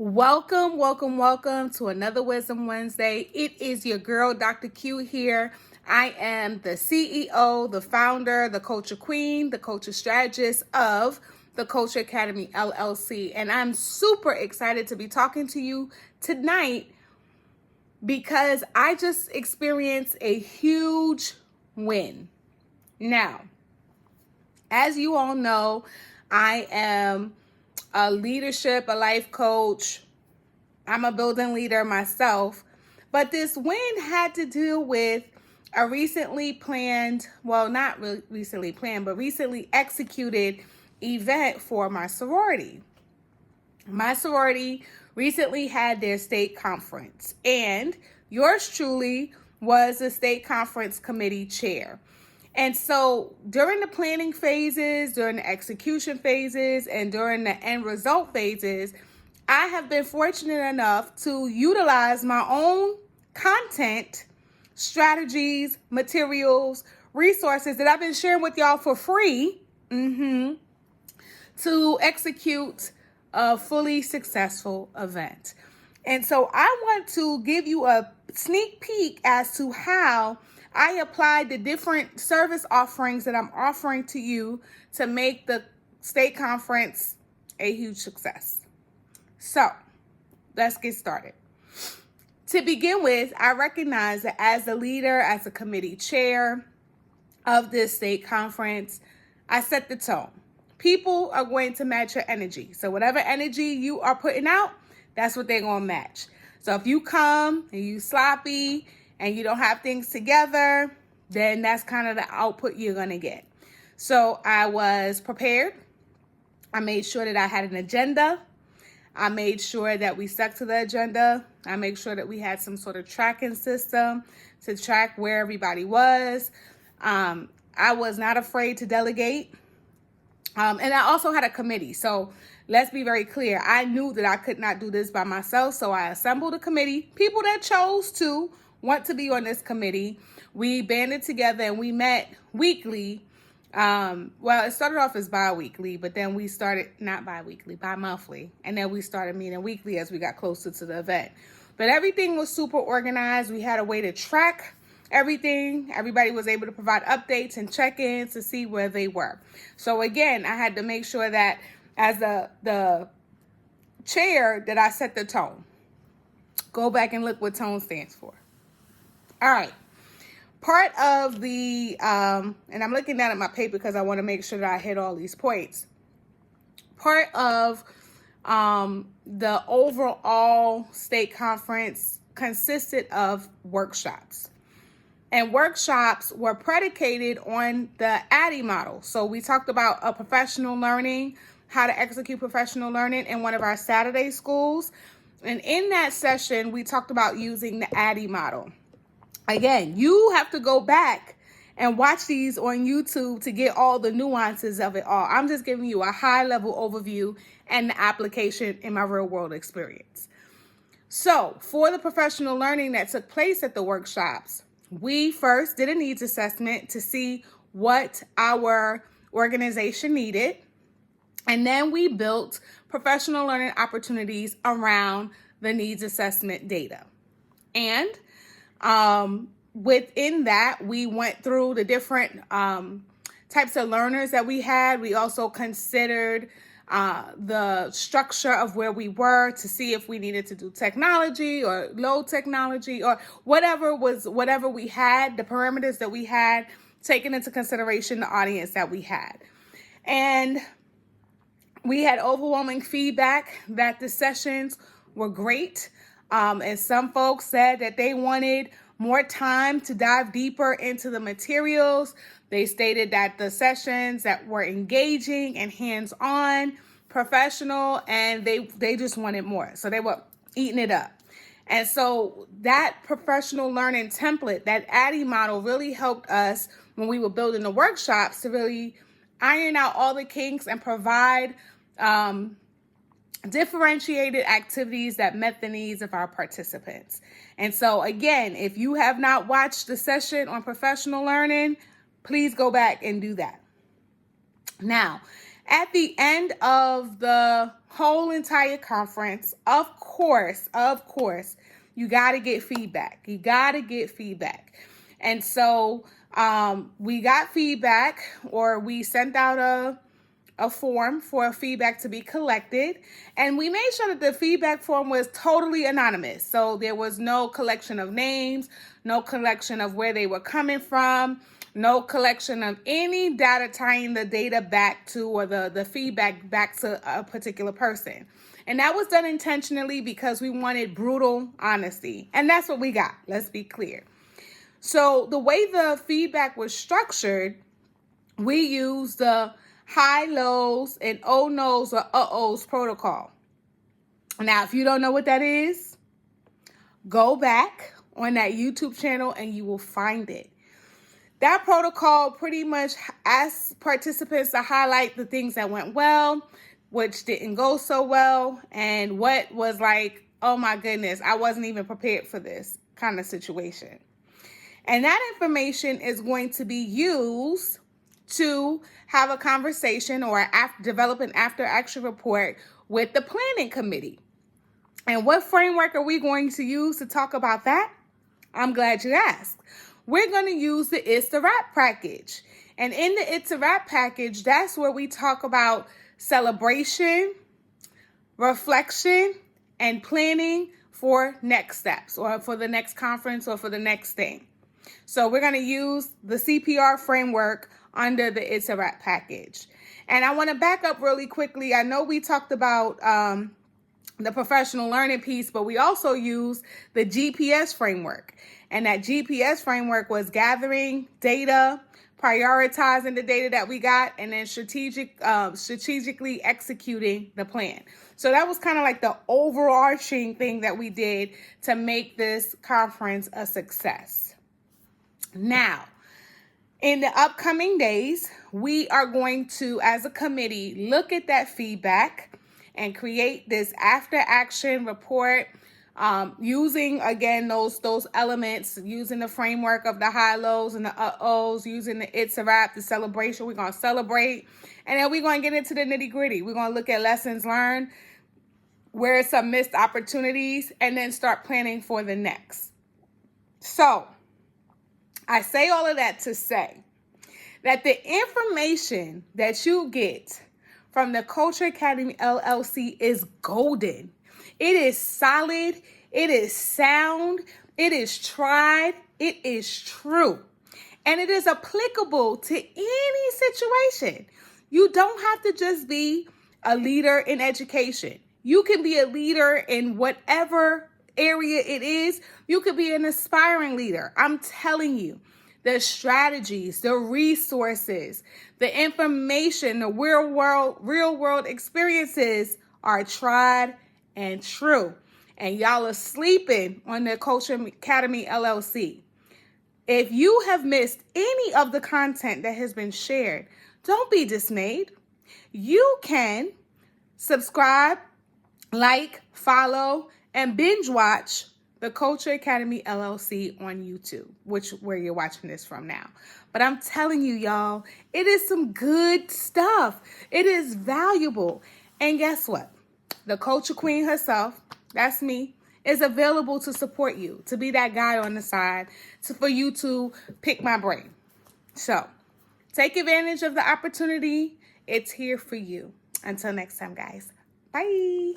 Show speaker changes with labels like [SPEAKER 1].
[SPEAKER 1] Welcome, welcome, welcome to another Wisdom Wednesday. It is your girl, Dr. Q here. I am the CEO, the founder, the culture queen, the culture strategist of the Culture Academy LLC. And I'm super excited to be talking to you tonight because I just experienced a huge win. Now, as you all know, I am a life coach. I'm a building leader myself. But this win had to deal with a recently planned, well, not recently planned, but recently executed event for my sorority. My sorority recently had their state conference, and yours truly was the state conference committee chair. And so during the planning phases, during the execution phases, and during the end result phases, I have been fortunate enough to utilize my own content, strategies, materials, resources that I've been sharing with y'all for free to execute a fully successful event. And so I want to give you a sneak peek as to how I applied the different service offerings that I'm offering to you to make the state conference a huge success. So let's get started. To begin with, I recognize that as a leader, as a committee chair of this state conference, I set the tone. People are going to match your energy. So whatever energy you are putting out, that's what they're going to match. So if you come and you sloppy and you don't have things together, then that's kind of the output you're going to get. So I was prepared. I made sure that I had an agenda. I made sure that we stuck to the agenda. I made sure that we had some sort of tracking system to track where everybody was. I was not afraid to delegate. And I also had a committee. So let's be very clear. I knew that I could not do this by myself. So I assembled a committee, people that chose to want to be on this committee. We banded together and we met weekly. Well, it started off as bi-weekly, but then we started not bi-weekly, bi-monthly. And then we started meeting weekly as we got closer to the event. But everything was super organized. We had a way to track everything. Everybody was able to provide updates and check-ins to see where they were. So again, I had to make sure that as the chair that I set the tone. Go back and look what tone stands for. All right. Part of the, and I'm looking down at my paper because I want to make sure that I hit all these points. Part of the overall state conference consisted of workshops. And workshops were predicated on the ADDIE model. So we talked about a professional learning, how to execute professional learning in one of our Saturday schools. And in that session, we talked about using the ADDIE model. Again, you have to go back and watch these on YouTube to get all the nuances of it all. I'm just giving you a high-level overview and the application in my real-world experience. So for the professional learning that took place at the workshops, we first did a needs assessment to see what our organization needed. And then we built professional learning opportunities around the needs assessment data. And within that, we went through the different types of learners that we had. We also considered the structure of where we were to see if we needed to do technology or low technology or whatever we had, the parameters that we had, taking into consideration the audience that we had. And we had overwhelming feedback that the sessions were great. And some folks said that they wanted more time to dive deeper into the materials. They stated that the sessions that were engaging and hands-on, professional, and they just wanted more. So they were eating it up. And so that professional learning template, that ADDIE model really helped us when we were building the workshops to really iron out all the kinks and provide differentiated activities that met the needs of our participants. And so again, if you have not watched the session on professional learning, please go back and do that. Now, At the end of the whole entire conference, of course, you got to get feedback. You got to get feedback. And so we got feedback, or we sent out a form for feedback to be collected, and we made sure that the feedback form was totally anonymous. So there was no collection of names, no collection of where they were coming from, no collection of any data tying the data back to, or the feedback back to a particular person. And that was done intentionally because we wanted brutal honesty. And that's what we got. Let's be clear. So the way the feedback was structured, we used the high-lows and oh-no's or uh-oh's protocol. Now, if you don't know what that is, go back on that YouTube channel and you will find it. That protocol pretty much asks participants to highlight the things that went well, which didn't go so well, and what was like, oh my goodness, I wasn't even prepared for this kind of situation. And that information is going to be used to have a conversation or develop an after-action report with the planning committee. And what framework are we going to use to talk about that? I'm glad you asked. We're going to use the It's the Wrap package. And in the It's a Wrap package, that's where we talk about celebration, reflection, and planning for next steps, or for the next conference, or for the next thing. So we're going to use the CPR framework under the It's a Wrap package. And I want to back up really quickly. I know we talked about the professional learning piece, but we also use the GPS framework. And that GPS framework was gathering data, prioritizing the data that we got, and then strategically executing the plan. So that was kind of like the overarching thing that we did to make this conference a success. Now, in the upcoming days, we are going to, as a committee, look at that feedback and create this after-action report, using, again, those elements, using the framework of the high-lows and the uh-ohs, using the It's a Wrap, the celebration. We're going to celebrate, and then we're going to get into the nitty-gritty. We're going to look at lessons learned, where some missed opportunities, and then start planning for the next. So I say all of that to say that the information that you get from the Culture Academy LLC is golden. It is solid. It is sound. It is tried. It is true. And it is applicable to any situation. You don't have to just be a leader in education. You can be a leader in whatever area it is. You could be an aspiring leader. I'm telling you, the strategies, the resources, the information, the real world experiences are tried and true. And y'all are sleeping on the Culture Academy LLC. If you have missed any of the content that has been shared, don't be dismayed. You can subscribe, like, follow, and binge watch the Culture Academy LLC on YouTube, where you're watching this from now. But I'm telling you, y'all, it is some good stuff. It is valuable. And guess what? The Culture Queen herself, that's me, is available to support you, to be that guy on the side, for you to pick my brain. So take advantage of the opportunity. It's here for you. Until next time, guys. Bye.